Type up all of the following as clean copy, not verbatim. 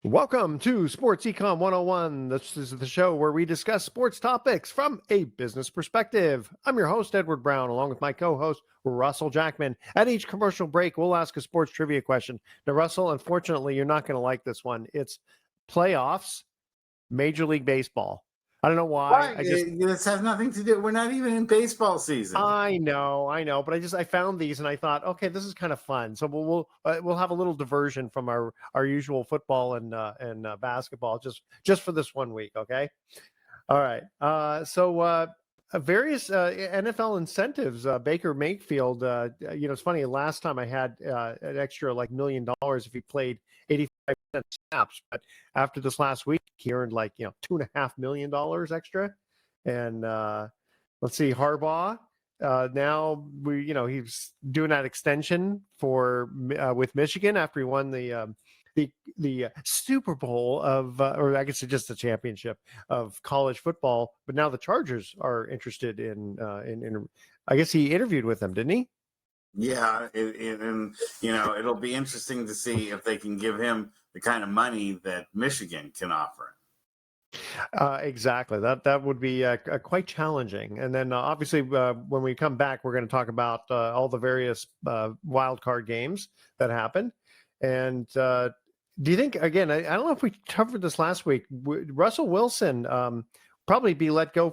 Welcome to Sports Econ 101. This is the show where we discuss sports topics from a business perspective. I'm your host, Edward Brown, along with my co-host, Russell Jackman. At each commercial break, we'll ask a sports trivia question. Now, Russell, unfortunately, you're not going to like this one. It's playoffs, Major League Baseball. I don't know why. Why? This has nothing to do. We're not even in baseball season. I know, but I found these and I thought, okay, this is kind of fun. So we'll have a little diversion from our usual football and basketball just for this 1 week, okay? All right. Various NFL incentives. Baker Mayfield. It's funny. Last time I had an extra like $1 million if he played 85% snaps, but after this last week, he earned like $2.5 million extra, and let's see, Harbaugh. Now he's doing that extension for with Michigan after he won the Super Bowl of, or I guess it's just the championship of college football. But now the Chargers are interested in I guess he interviewed with them, didn't he? Yeah, and it'll be interesting to see if they can give him the kind of money that Michigan can offer him. Exactly. That would be quite challenging. And then obviously when we come back, we're going to talk about all the various wild card games that happened. And do you think, again, I don't know if we covered this last week, Russell Wilson probably be let go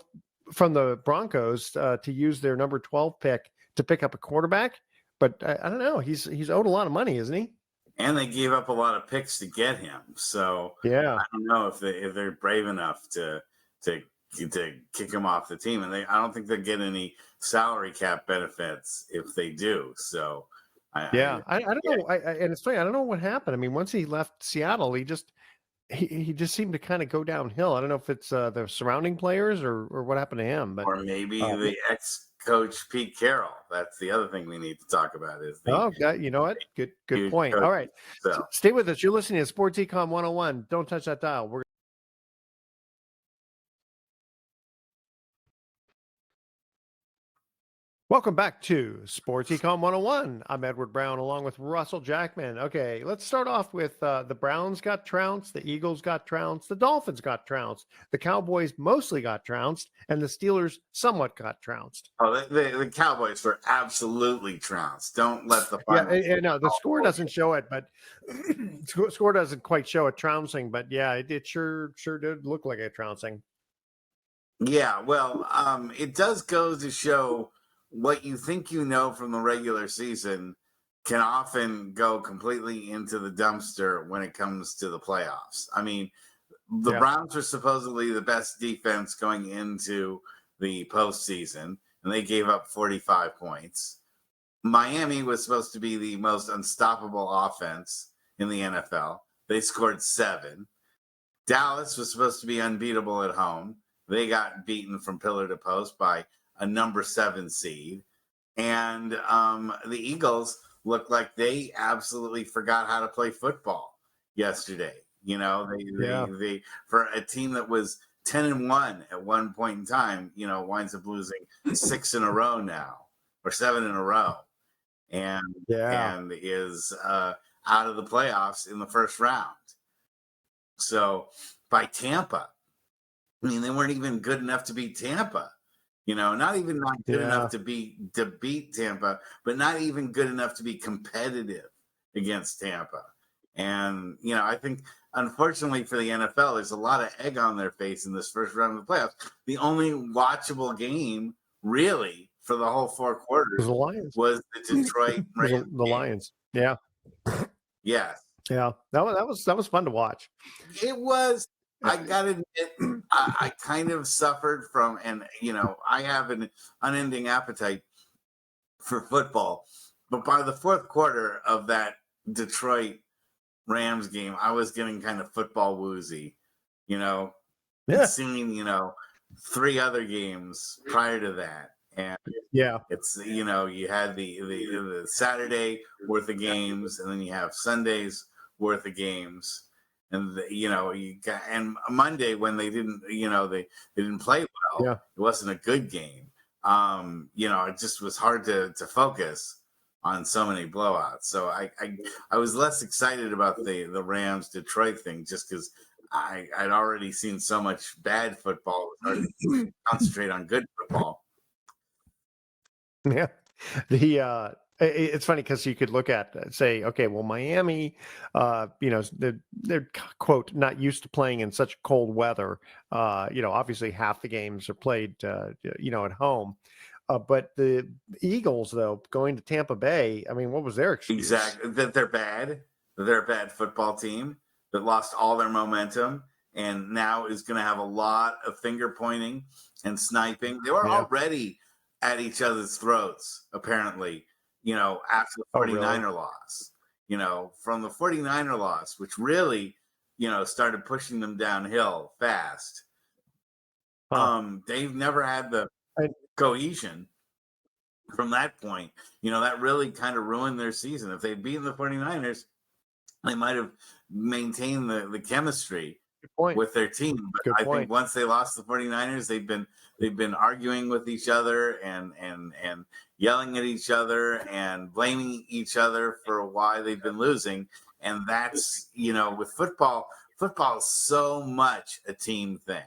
from the Broncos to use their number 12 pick to pick up a quarterback? But I don't know. He's owed a lot of money, isn't he? And they gave up a lot of picks to get him. So yeah, I don't know if they're brave enough to kick him off the team. And I don't think they get any salary cap benefits if they do. So I don't know. And it's funny. I don't know what happened. I mean, once he left Seattle, he just seemed to kind of go downhill. I don't know if it's the surrounding players or what happened to him, but or maybe the ex-coach Pete Carroll. That's the other thing we need to talk about. You know what? Good point. All right, so stay with us. You're listening to Sports Econ 101. Don't touch that dial. Welcome back to Sports Econ 101. I'm Edward Brown along with Russell Jackman. Okay, let's start off with the Browns got trounced, the Eagles got trounced, the Dolphins got trounced, the Cowboys mostly got trounced, and the Steelers somewhat got trounced. Oh, the Cowboys were absolutely trounced. Don't let the no, the score doesn't show it, but score doesn't quite show a trouncing, but yeah, it sure did look like a trouncing. Yeah, well, it does go to show what you think you know from the regular season can often go completely into the dumpster when it comes to the playoffs. I mean, the Browns are supposedly the best defense going into the postseason, and they gave up 45 points. Miami was supposed to be the most unstoppable offense in the NFL. They scored 7. Dallas was supposed to be unbeatable at home. They got beaten from pillar to post by a number 7 seed. And the Eagles looked like they absolutely forgot how to play football yesterday. They for a team that was 10-1 at one point in time, winds up losing 6 in a row now, or 7 in a row, and is out of the playoffs in the first round. So by Tampa, I mean, they weren't even good enough to beat Tampa. Not good enough to beat Tampa, but not even good enough to be competitive against Tampa. And, I think, unfortunately for the NFL, there's a lot of egg on their face in this first round of the playoffs. The only watchable game, really, for the whole 4 quarters was the Detroit Rams. The Lions. Yeah. Yes. Yeah. That was fun to watch. It was. I got to admit, I kind of suffered from, and, I have an unending appetite for football. But by the 4th quarter of that Detroit Rams game, I was getting kind of football woozy, seeing, 3 other games prior to that. And it's, you had the Saturday worth of games, and then you have Sunday's worth of games. And and Monday when they didn't, they didn't play well. It wasn't a good game. It just was hard to focus on so many blowouts. So I was less excited about the Rams Detroit thing just because I'd already seen so much bad football. It was hard to concentrate on good football. Yeah. It's funny because you could look at say, okay, well, Miami, they're quote not used to playing in such cold weather. Obviously half the games are played, at home. But the Eagles, though, going to Tampa Bay, I mean, what was their excuse? Exactly. That they're bad. They're a bad football team that lost all their momentum and now is going to have a lot of finger pointing and sniping. They were already at each other's throats, apparently, after the 49er loss. From the 49er loss, which really, started pushing them downhill fast. They've never had the cohesion from that point. That really kind of ruined their season. If they'd beaten the 49ers, they might have maintained the chemistry with their team. But I think once they lost the 49ers, they've been arguing with each other and yelling at each other and blaming each other for why they've been losing. And that's, with football is so much a team thing.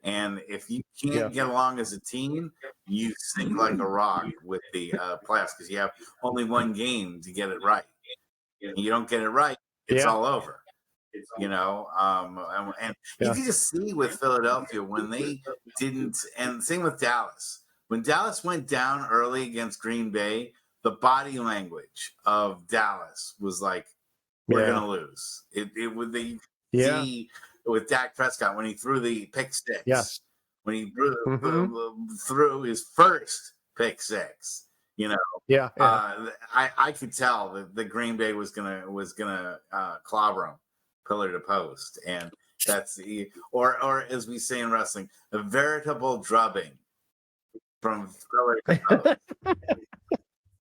And if you can't get along as a team, you sink like a rock with the playoffs because you have only one game to get it right. And you don't get it right, it's all over. And you can just see with Philadelphia when they didn't, and same with Dallas. When Dallas went down early against Green Bay, the body language of Dallas was like, we're going to lose. It would see with Dak Prescott when he threw the pick six, when he threw his first pick six, I could tell that the Green Bay was gonna clobber him pillar to post, and that's or as we say in wrestling, a veritable drubbing from pillar to post.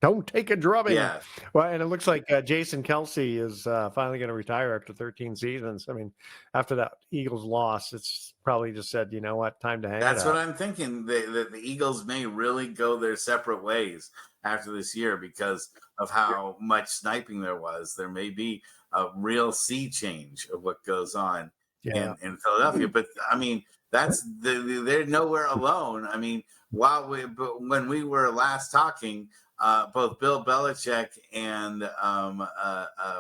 Don't take a drubbing. Yeah. Well, and it looks like Jason Kelsey is finally going to retire after 13 seasons. I mean, after that Eagles loss, it's probably just said, you know what, time to hang That's it up. what I'm thinking. The Eagles may really go their separate ways after this year because of how much sniping there was. There may be a real sea change of what goes on in Philadelphia. But, I mean, they're nowhere alone. I mean, when we were last talking, both Bill Belichick and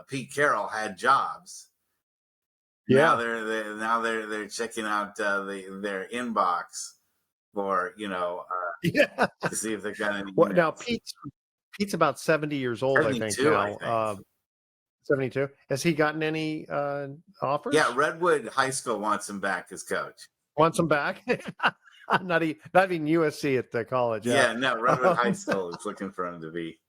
Pete Carroll had jobs. Now they're checking out their inbox for to see if they got any. Well, now Pete's about 70 years old, I think now. 72. Has he gotten any offers? Yeah, Redwood High School wants him back as coach. Wants him back? Not even USC at the college. Yeah, no, Redwood High School is looking for him to be.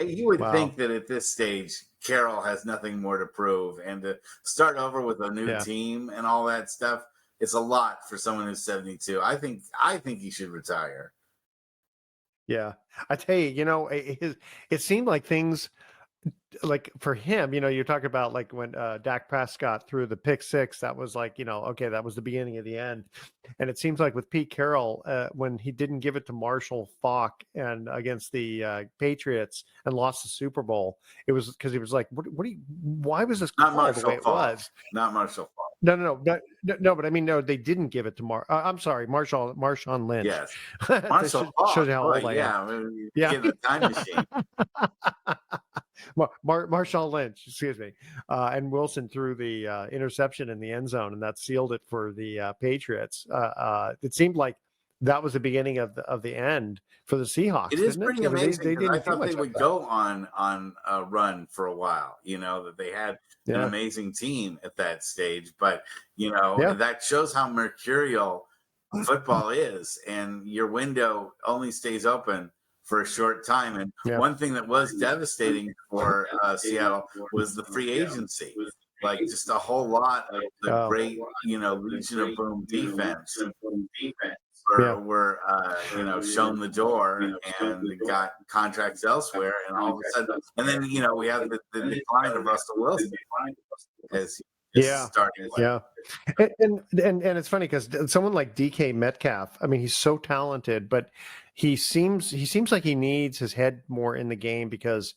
You would think that at this stage, Carroll has nothing more to prove, and to start over with a new team and all that stuff, it's a lot for someone who's 72. I think he should retire. Yeah, I tell you, it seemed like things. Like for him, you're talking about like when Dak Prescott threw the pick six, that was like, okay, that was the beginning of the end. And it seems like with Pete Carroll, when he didn't give it to Marshall Faulk and against the Patriots and lost the Super Bowl, it was because he was like, why was this not called the way it was? Not Marshall Faulk. No, but I mean, no, they didn't give it to I'm sorry, Marshawn Lynch. Yes. Marshall Faulk. Shows you how old I am. Yeah. The time machine. Marshawn Lynch, excuse me, and Wilson threw the interception in the end zone, and that sealed it for the Patriots. It seemed like that was the beginning of the end for the Seahawks. It is pretty amazing. They I thought they would go on a run for a while. That they had an amazing team at that stage, but that shows how mercurial football is, and your window only stays open for a short time. And one thing that was devastating for Seattle was the free agency. Like just a whole lot of the great, Legion of Boom defense were shown the door and got contracts elsewhere. And all of a sudden, and then, we have the decline of Russell Wilson as starting. Yeah. And it's funny because someone like DK Metcalf, I mean, he's so talented, but he seems like he needs his head more in the game because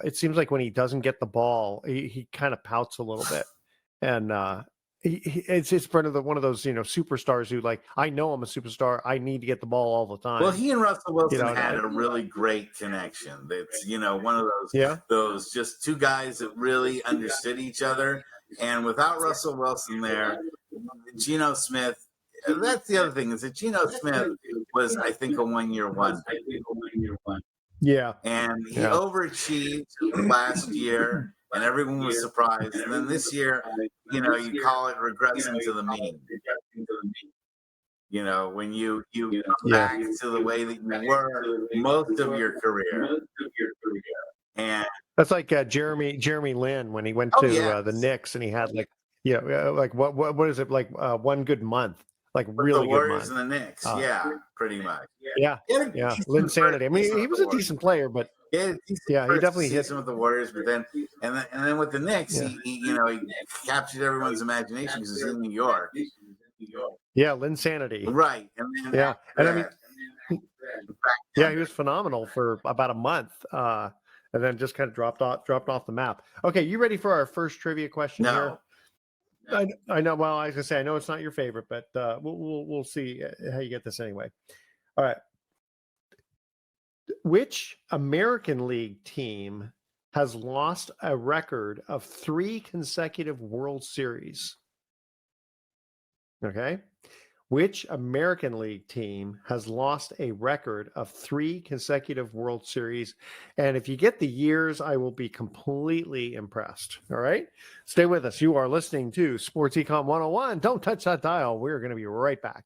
it seems like when he doesn't get the ball, he kind of pouts a little bit, and it's one of those superstars who like, I know I'm a superstar, I need to get the ball all the time. Well, he and Russell Wilson You know, had a really great connection. It's one of yeah. those just two guys that really understood each other. And without Russell Wilson there, Geno Smith. That's the other thing, is that Geno Smith was, I think, a 1-year wonder. Yeah. And he overachieved last year, and everyone was surprised. And then this year, you call it regressing to the mean. When you go back to the way that you were most of your career. And that's like Jeremy Lin when he went to the Knicks, and he had like what is it, like one good month, like really the Warriors good month. and the Knicks, pretty much. Yeah. Linsanity. I mean, he was a decent player, but he definitely hit with the Warriors. But then with the Knicks, he captured everyone's imagination because he's in New York. Yeah, Linsanity. Right. And then and I mean, he was phenomenal for about a month, and then just kind of dropped off the map. Okay, you ready for our first trivia question here? I know. Well, I was gonna say, I know it's not your favorite, but we'll see how you get this anyway. All right. Which American League team has lost a record of 3 consecutive World Series? Okay. Which American League team has lost a record of 3 consecutive World Series? And if you get the years, I will be completely impressed. All right. Stay with us. You are listening to Sports Econ 101. Don't touch that dial. We're going to be right back.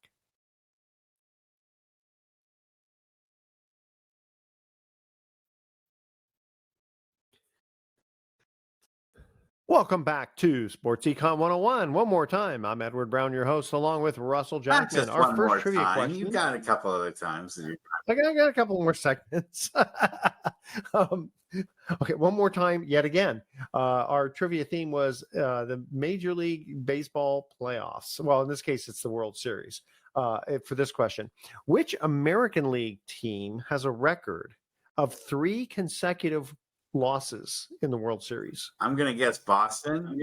Welcome back to Sports Econ 101. One more time, I'm Edward Brown, your host, along with Russell Jackman. Our first trivia question. You've got a couple other times. I got a couple more segments. Okay, one more time, yet again. Our trivia theme was the Major League Baseball playoffs. Well, in this case, it's the World Series. For this question, which American League team has a record of 3 consecutive losses in the World Series? I'm going to guess Boston.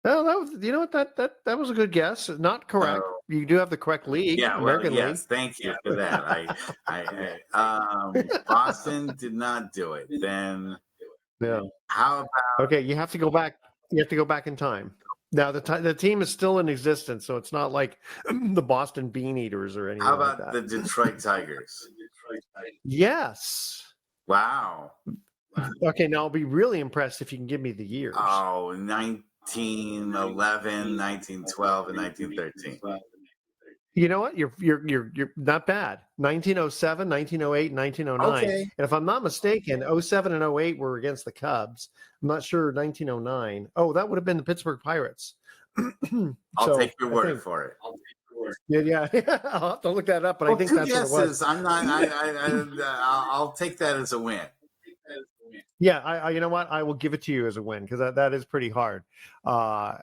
Oh, that was, that was a good guess. Not correct. You do have the correct league. Yeah, American League. Yes, thank you for that. Boston did not do it. Then, how about? Okay, you have to go back. You have to go back in time. Now the team is still in existence, so it's not like the Boston Bean Eaters or anything. How about like the Detroit Tigers? Yes. Wow. Okay, now I'll be really impressed if you can give me the years. Oh, 1911, 1912, and 1913. You know what? You're not bad. 1907, 1908, 1909. Okay. And if I'm not mistaken, 07 and 08 were against the Cubs. I'm not sure 1909. Oh, that would have been the Pittsburgh Pirates. I'll take your word for it. Yeah. I'll have to look that up, but I think that's what it was. I'm not. I'll take that as a win. Yeah, I you know what? I will give it to you as a win because that is pretty hard. Okay,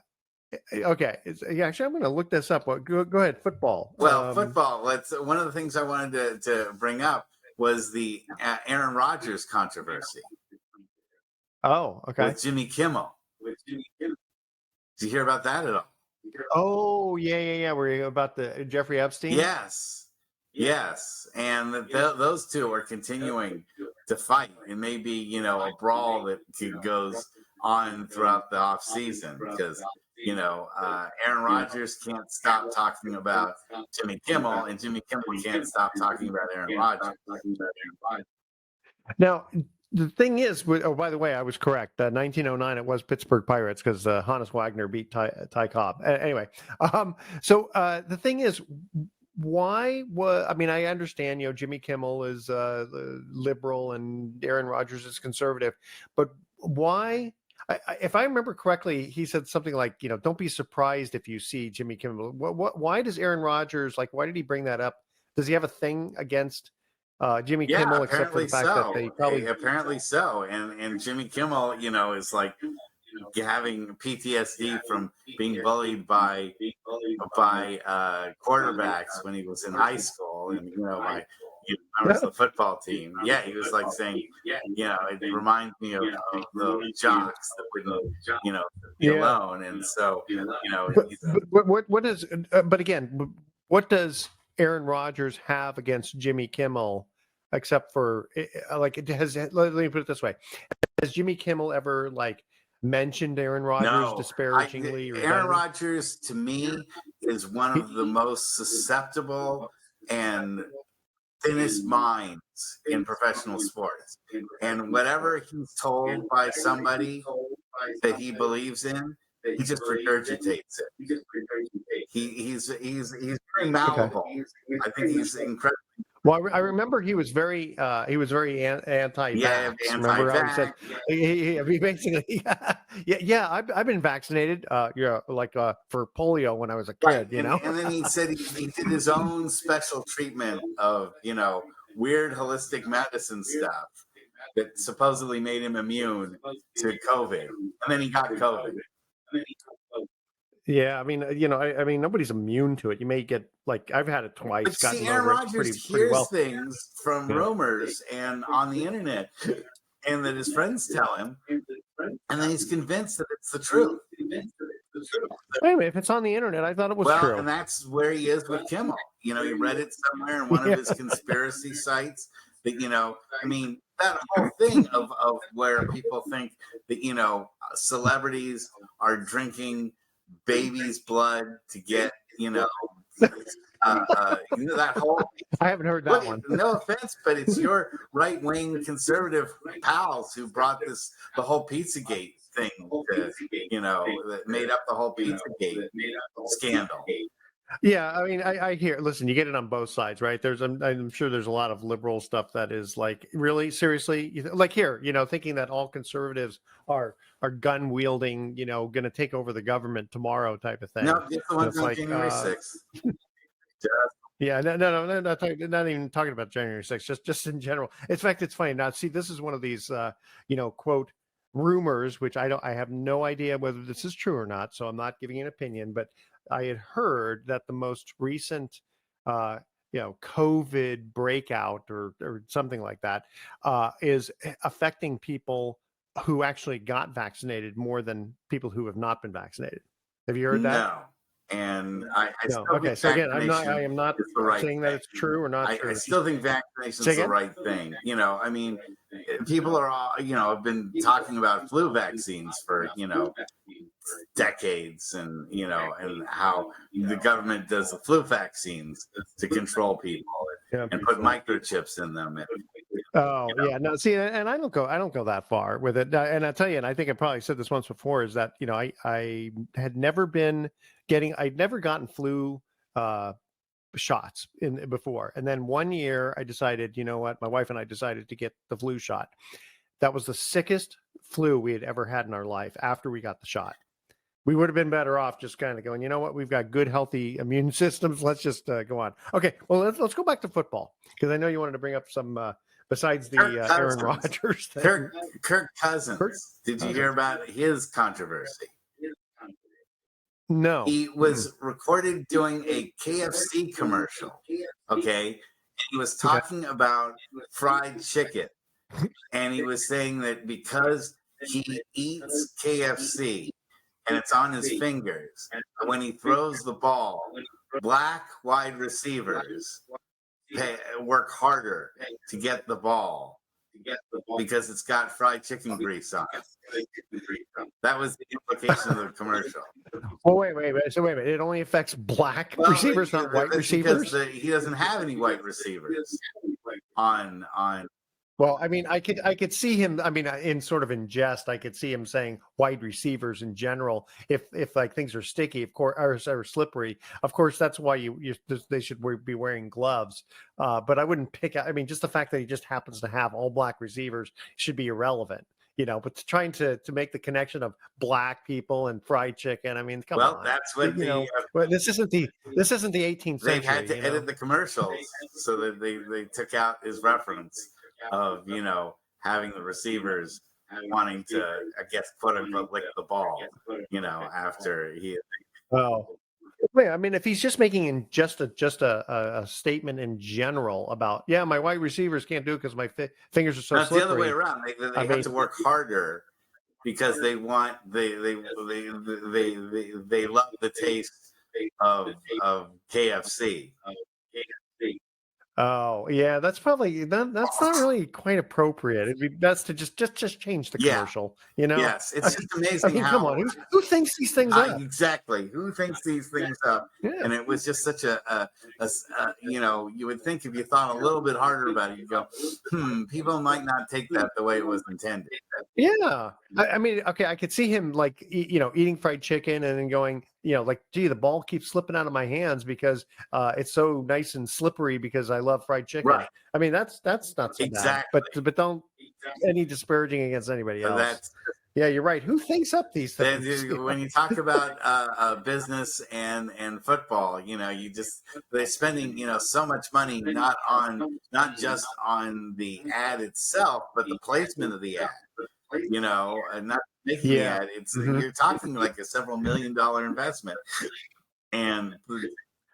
actually, I'm going to look this up. Go ahead, football. Well, football. One of the things I wanted to bring up was the Aaron Rodgers controversy. Oh, okay. With Jimmy Kimmel. Did you hear about that at all? Oh, yeah. Were you about the Jeffrey Epstein? Yes, and those two are continuing to fight, and maybe a brawl that goes on throughout the off season because Aaron Rodgers can't stop talking about Jimmy Kimmel, and Jimmy Kimmel can't stop talking about Aaron Rodgers. Now, the thing is, by the way, I was correct. 1909, it was Pittsburgh Pirates because Hannes Wagner beat Ty Cobb. Anyway, so the thing is, why was? I mean, I understand. Jimmy Kimmel is liberal and Aaron Rodgers is conservative, but why? If I remember correctly, he said something like, don't be surprised if you see Jimmy Kimmel. Why does Aaron Rodgers, why did he bring that up? Does he have a thing against Jimmy Kimmel, except for the fact that they probably apparently so, and Jimmy Kimmel, is like having PTSD from being bullied by quarterbacks when he was in high school, people and by members of the football team. Yeah, he was like saying, it reminds me of the jocks that wouldn't be Yeah. alone. And so But what is? But again, what does Aaron Rodgers have against Jimmy Kimmel, except for like it has? Let me put it this way: has Jimmy Kimmel ever like mentioned Aaron Rodgers no, disparagingly? Or Aaron Rodgers to me is one He- of the most susceptible and thinnest minds in professional sports. And whatever he's told by somebody that he believes in, he just regurgitates it. He's very Okay. malleable. I think he's incredible. Well, I remember he was very anti-vax. Yeah, Remember how he said anti-vax. he basically yeah I've been vaccinated like for polio when I was a Right. kid, you know. And then he said he did his own special treatment of, weird holistic medicine stuff that supposedly made him immune to COVID. And then he got COVID. Yeah, I mean, I mean, nobody's immune to it. You may get like I've had it twice, But see, gotten Aaron over it Rodgers pretty hears well. things from Yeah. rumors and on the internet, and that his friends tell him, and then he's convinced that it's the truth. Wait a minute, if it's on the internet, I thought it was Well, true. and that's where he is with Kimmel. You read it somewhere in one of his conspiracy sites that, I mean, that whole thing of where people think that, celebrities are drinking babies' blood to get, that whole. I haven't heard that one. No offense, but it's your right-wing conservative pals who brought the whole Pizzagate thing to, that made up the whole Pizzagate scandal. Yeah, I mean, I hear. Listen, you get it on both sides, right? I'm sure there's a lot of liberal stuff that is like, really, seriously, like here, thinking that all conservatives are gun wielding, going to take over the government tomorrow, type of thing. No, it's the ones It's on like, January 6th. yeah, no, not even talking about January 6th, just in general. In fact, it's funny. Now, see, this is one of these, quote rumors, which I have no idea whether this is true or not, so I'm not giving an opinion, but I had heard that the most recent, COVID breakout or something like that is affecting people who actually got vaccinated more than people who have not been vaccinated. Have you heard that? No. And I No. still Okay. think So again, I vaccination am not is the right saying that thing. it's true or not true. I still think vaccination Say is the again? right thing. I mean, people are all, have been talking about flu vaccines for, decades and, and how the government does the flu vaccines to control people Yeah. and put microchips in them. Oh yeah, no. See, and I don't go that far with it. And I tell you, and I think I probably said this once before, is that I had never I'd never gotten flu shots in before, and then one year I decided, what, my wife and I decided to get the flu shot. That was the sickest flu we had ever had in our life. After we got the shot, we would have been better off just kind of going, you know what, we've got good, healthy immune systems. Let's just go on. Okay, well, let's go back to football, because I know you wanted to bring up some. Besides the Aaron Rodgers thing. Kirk Cousins. Did you hear about his controversy? No. He was recorded doing a KFC commercial. Okay. And he was talking about fried chicken. And he was saying that because he eats KFC and it's on his fingers, when he throws the ball, black wide receivers work harder to get the ball because it's got fried chicken grease on it. That was the implication of the commercial. Oh, wait. So wait a minute. It only affects black receivers, not white receivers? Because he doesn't have any white receivers on. Well, I mean, I could see him. I mean, in sort of in jest, I could see him saying wide receivers in general. If like things are sticky, of course, or slippery, of course, that's why they should be wearing gloves. But I wouldn't pick out. I mean, just the fact that he just happens to have all black receivers should be irrelevant. But trying to make the connection of black people and fried chicken. I mean, come on. Well, that's what Well, this isn't the 18th century. They had to edit the commercials so that they took out his reference of having the receivers wanting to, I guess, quote unquote, lick the ball after he. Oh, Wait, I mean, if he's just making in just a statement in general about, my wide receivers can't do it because my fingers are so That's the other way slippery. around. They I have mean, to work harder because they want they love the taste of KFC. oh yeah, that's probably that's not really quite appropriate. It'd be best to just change the Yeah. commercial. You know, Yes, it's just I amazing mean, come how on, who thinks these things up? exactly who thinks these things up. Yeah, And it was just such you know, you would think if you thought a little bit harder about it, you go, people might not take that the way it was intended. yeah. I mean, okay, I could see him like eating fried chicken and then going, like, gee, the ball keeps slipping out of my hands because it's so nice and slippery because I love fried chicken. Right. I mean, that's not so bad. Exactly. But don't any disparaging against anybody else. That's Yeah, you're right. Who thinks up these things? when you talk about business and football, they're spending so much money not just on the ad itself, but the placement of the ad. And not making the ad. It's you're talking like a several $1 million investment, and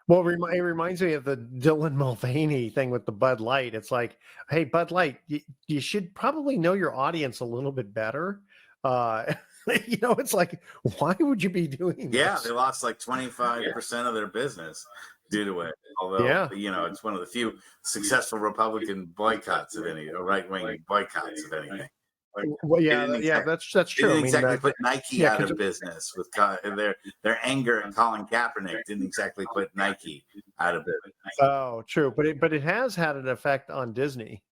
well, it reminds me of the Dylan Mulvaney thing with the Bud Light. It's like, hey, Bud Light, you should probably know your audience a little bit better. It's like, why would you be doing this? They lost like 25% of their business due to it. Although, it's one of the few successful Republican boycotts of any, or right-wing boycotts of anything. Well, that's true. They didn't exactly put Nike out of business with their anger at Colin Kaepernick. Didn't exactly put Nike out of business. Oh, true, but it has had an effect on Disney.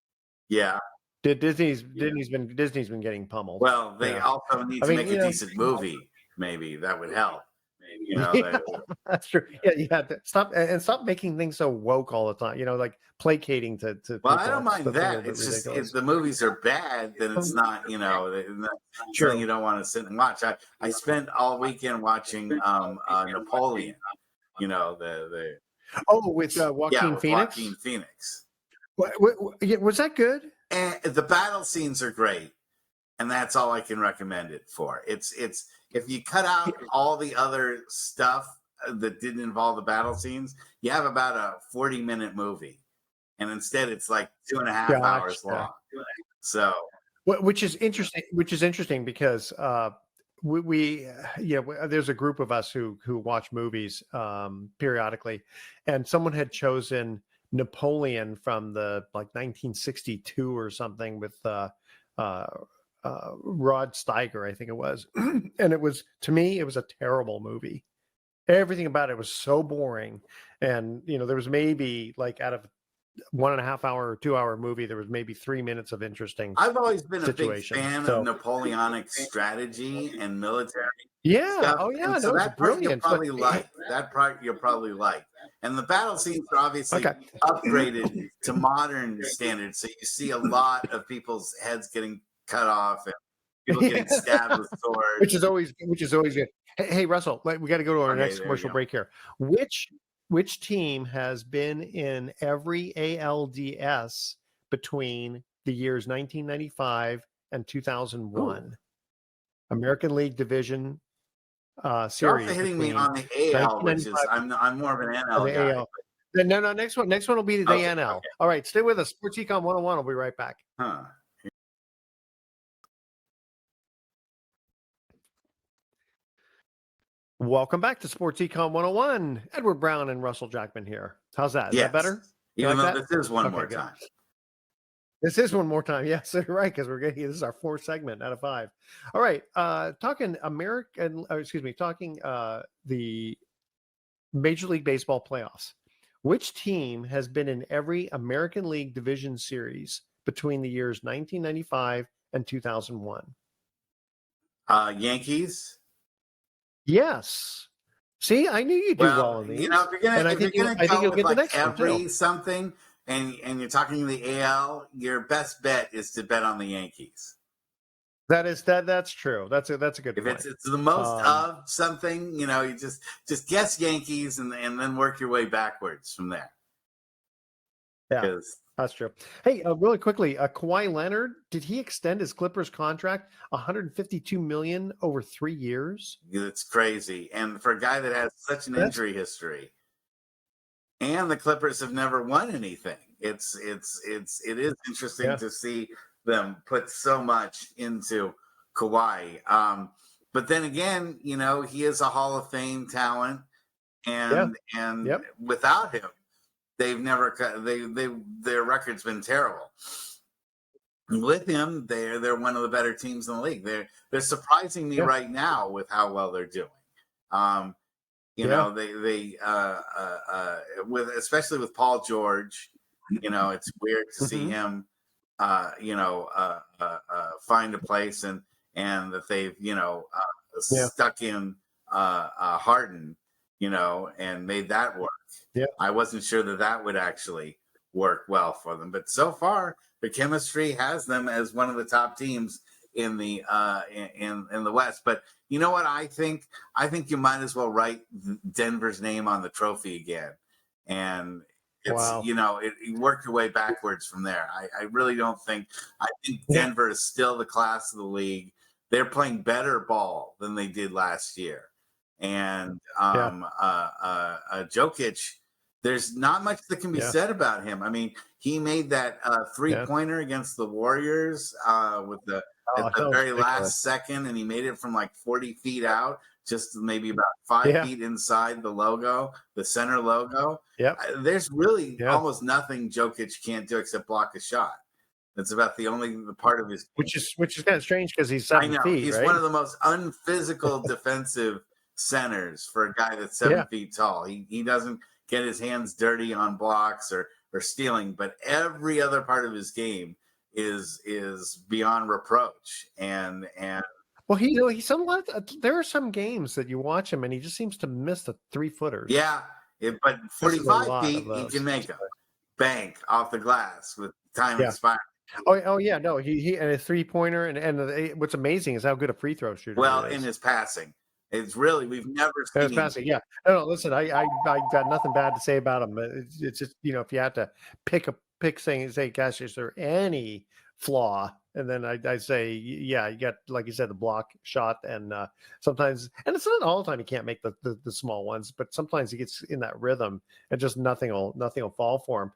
Yeah. Disney's been getting pummeled. Well, they also need to make a decent movie. Maybe that would help. That's true. Yeah, you have to stop making things so woke all the time. Like placating to. Well, I don't mind that. It's just if the movies are bad, then it's not. Something you don't want to sit and watch. I spent all weekend watching Napoleon. With Joaquin Phoenix. Joaquin Phoenix. Was that good? And the battle scenes are great, and that's all I can recommend it for. It's if you cut out all the other stuff that didn't involve the battle scenes, you have about a 40-minute movie, and instead it's like 2.5 hours long. So, which is interesting because we there's a group of us who watch movies periodically, and someone had chosen Napoleon from the 1962 or something with Rod Steiger, I think it was. And it was, to me, it was a terrible movie. Everything about it was so boring. And, there was maybe out of 1.5 hour or 2 hour movie, there was maybe 3 minutes of interesting. I've always been a big fan of Napoleonic strategy and military. Yeah. Stuff. Oh yeah. So that part brilliant. you'll probably like. That part you'll probably like. And the battle scenes are obviously upgraded to modern standards. So you see a lot of people's heads getting cut off and people getting stabbed with swords. Which is always good. Hey Russell, we got to go to our next commercial break here. Which team has been in every ALDS between the years 1995 and 2001? Ooh. American League Division series. You're also hitting me on the AL, which is I'm more of an NL guy. AL. No, next one will be the NL. Okay. All right, stay with us. Sports Econ 101. We'll be right back. Welcome back to Sports Econ 101. Edward Brown and Russell Jackman here. How's that? Is that better? Even though this is one more time. This is one more time. Yes, right, because this is our 4th segment out of 5. All right. Talking the Major League Baseball playoffs. Which team has been in every American League Division series between the years 1995 and 2001? Yankees. Yes. See, I knew you'd do well in these. I think you'll get the next one something. And you're talking the AL, your best bet is to bet on the Yankees. That's true. That's a good point. If it's the most of something, you just guess Yankees and then work your way backwards from there. Yeah. That's true. Hey, really quickly, Kawhi Leonard, did he extend his Clippers contract 152 million over 3 years? It's crazy. And for a guy that has such an That's injury history, and the Clippers have never won anything. It is interesting yeah, to see them put so much into Kawhi. But then again, he is a Hall of Fame talent, yeah, and yep, without him, they've never their record's been terrible. With him, they're one of the better teams in the league. They're surprising me yeah, right now with how well they're doing. Um, yeah, with especially with Paul George, it's weird to see hmm him, find a place, and that they've yeah, stuck in Harden, and made that work. yeah. I wasn't sure that would actually work well for them, but so far the chemistry has them as one of the top teams in the in the West. But you know what I think? I think you might as well write Denver's name on the trophy again, and it's Wow. you work your way backwards from there. I really don't think. I think Yeah, Denver is still the class of the league. They're playing better ball than they did last year, and yeah, Jokic. There's not much that can be yeah, said about him. I mean, he made that three yeah. pointer against the Warriors with the at Oh, the that was very ridiculous. last second, and he made it from like 40 feet out, just maybe about five Yeah, feet inside the logo, the center logo. yep, There's really yeah. almost nothing Jokic can't do except block a shot. That's about the only part of his game. Which is kind of strange because he's I seven know feet, he's one right? of the most unphysical defensive centers for a guy that's seven Yeah. feet tall. He doesn't get his hands dirty on blocks or stealing, but every other part of his game is beyond reproach. And Well, he somewhat. There are some games that you watch him and he just seems to miss the 3 footers. yeah, but Misses a 45 lot of feet he can those. make them bank off the glass with time Yeah. expired. Oh yeah. No, he and a 3 pointer and what's amazing is how good a free throw shooter he Well, in is. his passing, it's really we've never And his seen. passing, yeah. No, listen, I got nothing bad to say about him. It's just if you had to pick saying say, gosh, is there any flaw? And then I say, yeah, you got like you said, the block shot, and sometimes, and it's not all the time he can't make the small ones, but sometimes he gets in that rhythm, and just nothing will fall for him.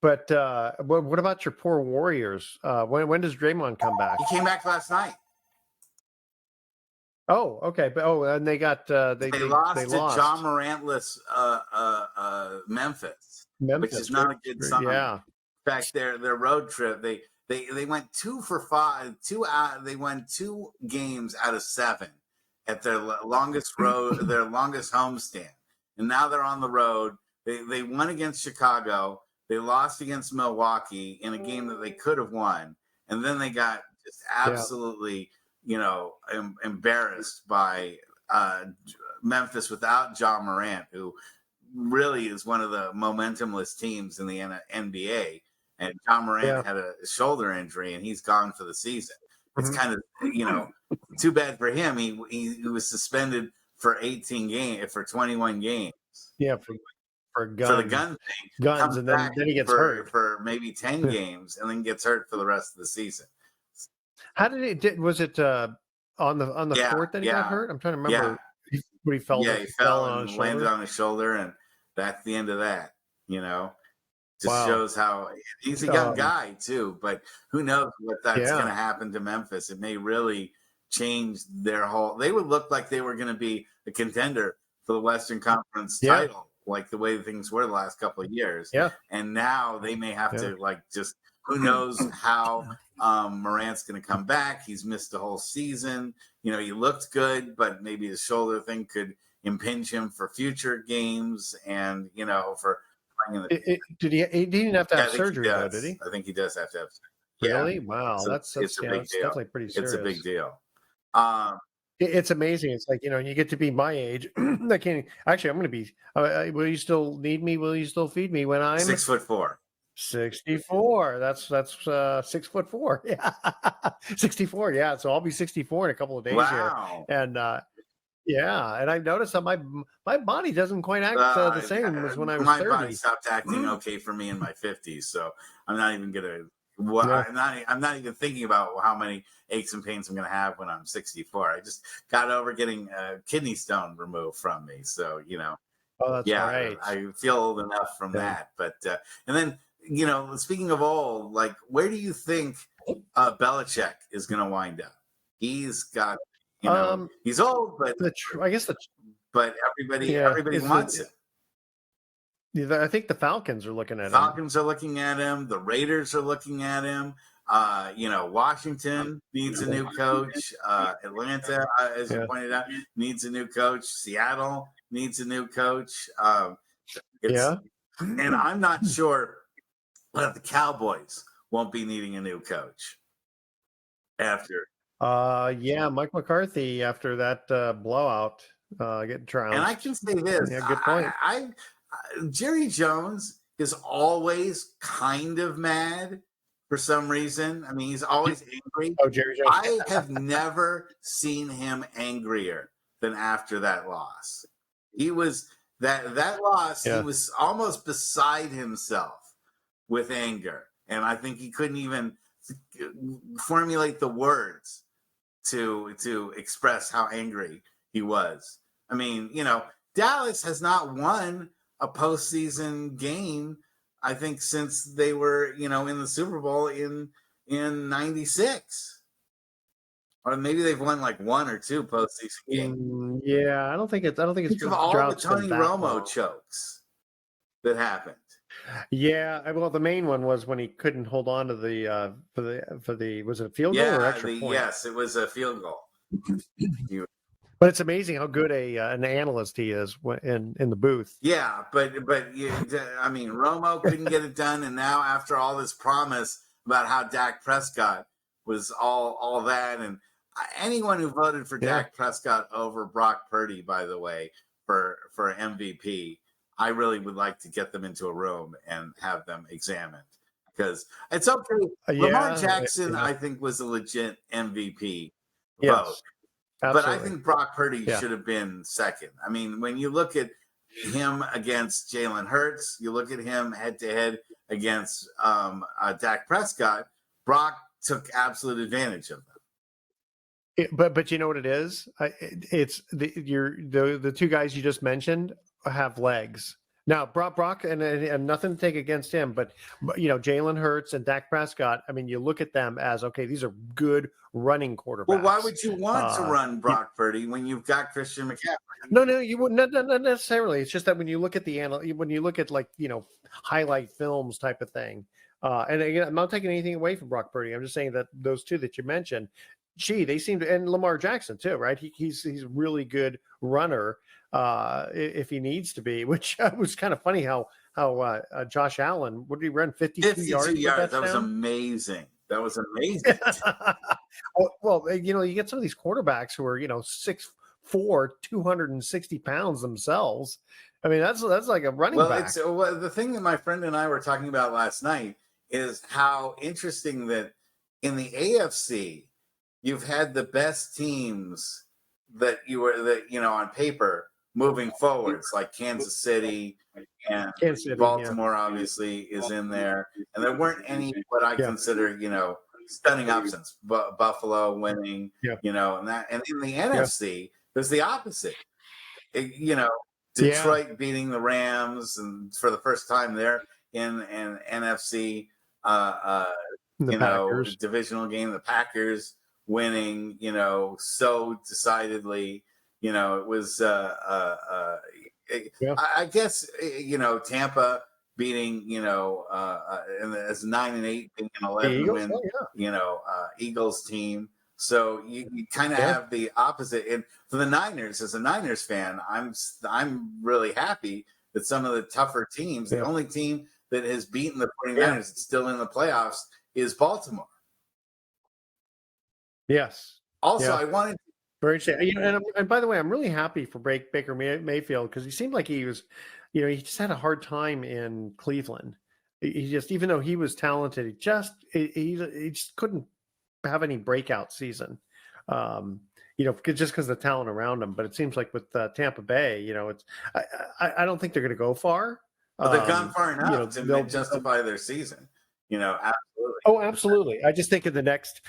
But what about your poor Warriors? When does Draymond come back? He came back last night. Oh, okay, but and they got They they lost to John lost. Morantless Memphis, which is Memphis, not a good sign. yeah, In fact, their road trip, they went 2 for 5, they won 2 games out of 7 at their longest road, their longest homestand, and now they're on the road. They won against Chicago. They lost against Milwaukee in a game that they could have won, and then they got just yeah, absolutely, embarrassed by Memphis without John Morant, who really is one of the momentumless teams in the NBA. And John yeah. Morant had a shoulder injury, and he's gone for the season. It's Mhm. kind of too bad for him. He was suspended for 18 games for 21 games Yeah, for for the guns, gun thing. guns, Comes and back then he gets for hurt. maybe 10 games, and then gets hurt for the rest of the season. How did it? Was it on the Yeah, court that he got yeah, hurt? I'm trying to yeah. remember. When he fell Yeah, he fell fell on his and landed shoulder. on his shoulder, and that's the end of that. You know, just Wow. shows how he's a young Um, guy too. But who knows what that's going yeah, to happen to Memphis? It may really change their whole. They would look like they were going to be a contender for the Western Conference yeah, title, like the way things were the last couple of years. yeah, And now they may have yeah, to like just who knows how Morant's going to come back. He's missed the whole season. He looked good, but maybe his shoulder thing could impinge him for future games, and for playing in the. Did he didn't have to Yeah, have I think he surgery though, did does. he? I think he does have to have. Yeah, Really? Wow. so it's That's a yeah. big That's deal. definitely pretty It's a big serious. deal. Um, It's amazing. It's like you get to be my age. I can't actually. I'm going to be. Will you still need me? Will you still feed me when I'm 6'4". 64? That's 6'4". Yeah, 64. Yeah, so I'll be 64 in a couple of days here, Wow. and Yeah, and I've noticed that my body doesn't quite act the same as when I was My body 30. stopped acting okay for me in my 50s, so I'm not even gonna. What Yeah. I'm not even thinking about how many aches and pains I'm gonna have when I'm 64. I just got over getting a kidney stone removed from me, so Oh, that's yeah, right. I feel old enough from Yeah. that. But and then speaking of old, like where do you think Belichick is gonna wind up? He's got, Um, he's old, but I guess yeah, everybody is wants him. I think the Falcons are looking at him. Falcons are looking at him. The Raiders are looking at him. Washington needs a new coach. Atlanta, as you Yeah. pointed out, needs a new coach. Seattle needs a new coach. It's Yeah. and I'm not sure that the Cowboys won't be needing a new coach after. Yeah, Mike McCarthy after that blowout, getting And I trounced. can say this: Yeah, good point. Jerry Jones is always kind of mad for some reason. I mean, he's always angry. Oh, Jerry Jones. I have never seen him angrier than after that loss. He was that loss. He Yeah. was almost beside himself with anger, and I think he couldn't even formulate the words to express how angry he was. I mean, Dallas has not won a postseason game, I think, since they were, in the Super Bowl in '96. Or maybe they've won like one or two postseason games. Yeah, I don't think Think it's of all the droughts been Tony that Romo long. chokes that happened. Yeah, well, the main one was when he couldn't hold on to the for the was it a field goal or extra point? Yes, it was a field goal. But it's amazing how good an analyst he is in the booth. Yeah, but I mean, Romo couldn't get it done, and now after all this promise about how Dak Prescott was all that, and anyone who voted for Yeah. Dak Prescott over Brock Purdy, by the way, for MVP, I really would like to get them into a room and have them examined because it's okay. Lamar Jackson, Yeah. I think, was a legit MVP vote. Yes. But I Absolutely. think Brock Purdy Yeah. should have been second. I mean, when you look at him against Jalen Hurts, you look at him head to head against Dak Prescott, Brock took absolute advantage of them. But you know what it is? It's the two guys you just mentioned have legs. Now Brock and nothing to take against him, but Jalen Hurts and Dak Prescott. I mean, you look at them as okay, these are good running quarterbacks. Well, why would you want to run Brock Purdy when you've got Christian McCaffrey? No, you wouldn't not necessarily. It's just that when you look at when you look at highlight films type of thing, and again, I'm not taking anything away from Brock Purdy. I'm just saying that those two that you mentioned, they seem to, and Lamar Jackson too, right? He's a really good runner if he needs to be, which was kind of funny how Josh Allen, what did he run 52 yards? That was amazing. That was amazing. well, you get some of these quarterbacks who are 6'4", 260 pounds themselves. I mean, that's like a running back. Well, the thing that my friend and I were talking about last night is how interesting that in the AFC, you've had the best teams that on paper moving forwards, like Kansas City and Baltimore obviously is in there. And there weren't any what I consider, stunning upsets. Buffalo winning, and in the NFC, there's the opposite. Detroit beating the Rams, and for the first time they're in an NFC divisional game. The Packers winning, so decididely. It was I guess Tampa beating and as 9-8 being an 11-win Eagles team. So you kind of have the opposite. And for the Niners, as a Niners fan, I'm really happy that some of the tougher teams, the only team that has beaten the 49ers that's still in the playoffs is Baltimore. Yes. Also, I wanted. Very interesting. And by the way, I'm really happy for Baker Mayfield because he seemed like he was, he just had a hard time in Cleveland. He just, even though he was talented, he just couldn't have any breakout season. just because the talent around them. But it seems like with Tampa Bay, it's I don't think they're going to go far. But they've gone far enough to they'll justify their season. Absolutely. Oh, absolutely. I just think in the next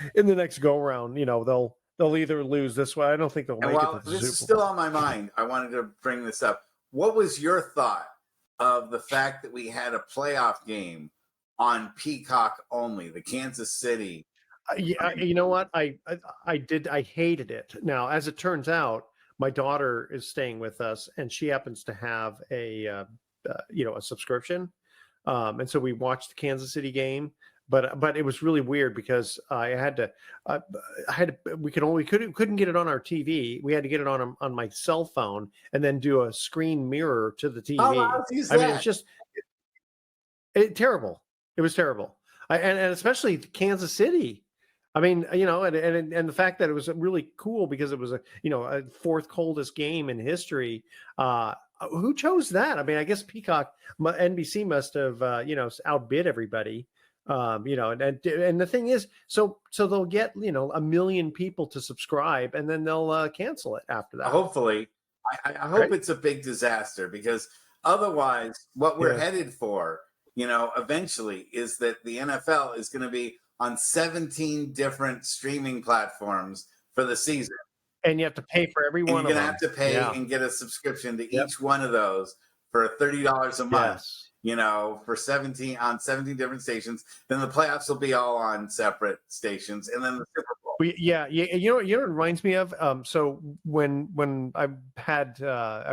go round, they'll either lose this way. I don't think they'll And make while it to the this Super is Bowl. still on my mind, I wanted to bring this up. What was your thought of the fact that we had a playoff game on Peacock only, the Kansas City? Yeah, you know what? I hated it. Now, as it turns out, my daughter is staying with us, and she happens to have a subscription, and so we watched the Kansas City game. But it was really weird because we couldn't get it on our TV. We had to get it on my cell phone and then do a screen mirror to the TV. Oh, I mean, it's just terrible. It was terrible, and especially Kansas City. I mean, and the fact that it was really cool because it was a fourth coldest game in history. Who chose that? I mean, I guess Peacock, NBC must have outbid everybody. And the thing is, so they'll get 1 million people to subscribe, and then they'll cancel it after that. Hopefully, I hope it's a big disaster, because otherwise, what we're headed for, eventually, is that the NFL is going to be on 17 different streaming platforms for the season. And you have to pay for every one of them. You're going to have to pay and get a subscription to each one of those for $30 a month. Yes. For 17 different stations. Then the playoffs will be all on separate stations, and then the Super Bowl. You know what it reminds me of? So when I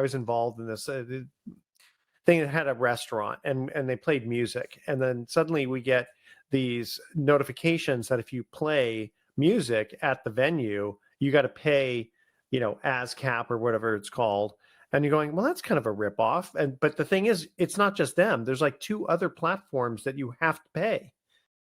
was involved in this thing that had a restaurant, and they played music, and then suddenly we get these notifications that if you play music at the venue, you got to pay, ASCAP or whatever it's called. And you're going, well, that's kind of a ripoff. But the thing is, it's not just them. There's like 2 other platforms that you have to pay.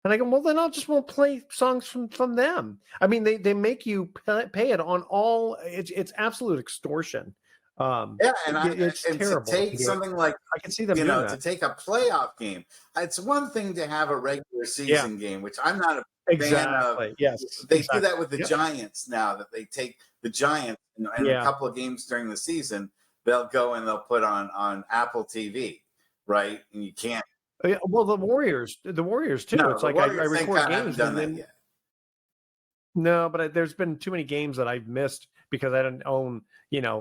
And I go, well, then won't play songs from them. I mean, they make you pay it on all. It's absolute extortion. It's terrible. To take something like, I can see them to take a playoff game. It's one thing to have a regular season game, which I'm not a fan of. Yes, they do that with the Giants now, that they take the Giants and a couple of games during the season. They'll go and they'll put on Apple TV, right? And you can't. Well, the Warriors too. No, it's like I record games done that yet. No, but there's been too many games that I've missed because I didn't own,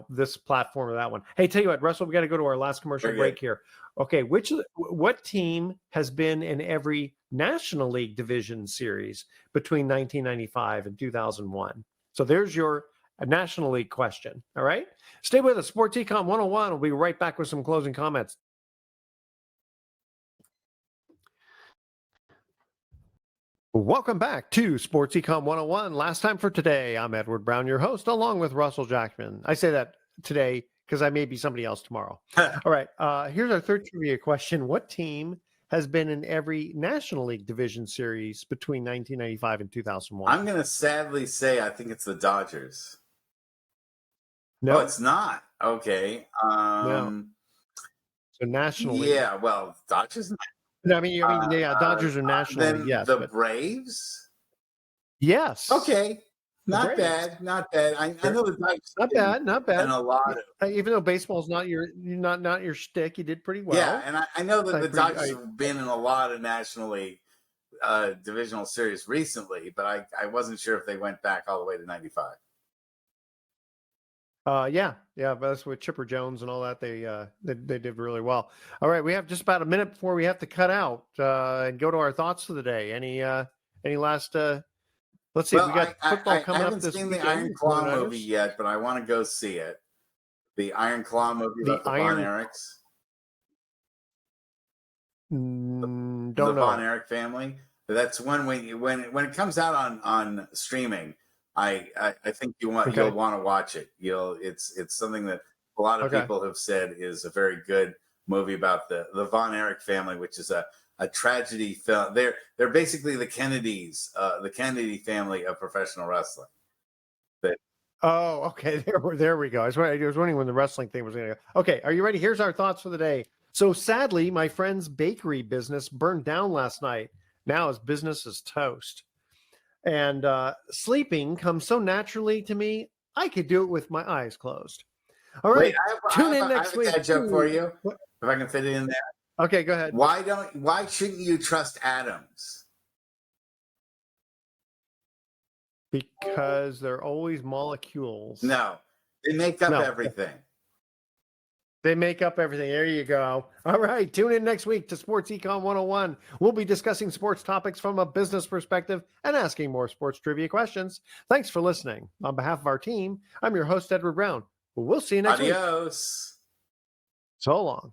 this platform or that one. Hey, tell you what, Russell, we got to go to our last commercial break here. Okay, what team has been in every National League Division Series between 1995 and 2001? So there's your National League question. All right, stay with us. Sports Econ 101. We'll be right back with some closing comments. Welcome back to Sports Econ 101. Last time for today, I'm Edward Brown, your host, along with Russell Jackman. I say that today because I may be somebody else tomorrow. All right, here's our third trivia question. What team has been in every National League Division Series between 1995 and 2001? I'm going to sadly say I think it's the Dodgers. No, it's not. Okay. No. So National League. Yeah, well, Dodgers. No, I mean, Dodgers are National League, yes. The Braves? Yes. Okay. Not bad. I know the Dodgers. Not bad. And a lot of, even though baseball's not your shtick, you did pretty well. Yeah, and I know that the Dodgers have been in a lot of National League divisional series recently, but I wasn't sure if they went back all the way to 95. But that's with Chipper Jones and all that. They did really well. All right, we have just about a minute before we have to cut out and go to our thoughts for the day. Any last? Let's see. Well, we got football coming up this weekend. I haven't seen weekend. the Iron Claw movie yet, but I want to go see it. The Iron Claw movie about the Von Erichs. Don't know. The Von Erich family. That's when it comes out on streaming. I think you'll want to watch it. It's something that a lot of people have said is a very good movie about the Von Erich family, which is a tragedy film. They're basically the Kennedys, the Kennedy family of professional wrestling. Oh, okay. There we go. I was wondering when the wrestling thing was going to go. Okay, are you ready? Here's our thoughts for the day. So sadly, my friend's bakery business burned down last night. Now his business is toast. And sleeping comes so naturally to me, I could do it with my eyes closed. All right. Wait, Tune in next week. I have a dad joke for you. What? If I can fit it in there. Okay, go ahead. Why shouldn't you trust atoms? Because they're always molecules. No, they make up everything. They make up everything. There you go. All right. Tune in next week to Sports Econ 101. We'll be discussing sports topics from a business perspective and asking more sports trivia questions. Thanks for listening. On behalf of our team, I'm your host, Edward Brown. We'll see you next week. Adios. So long.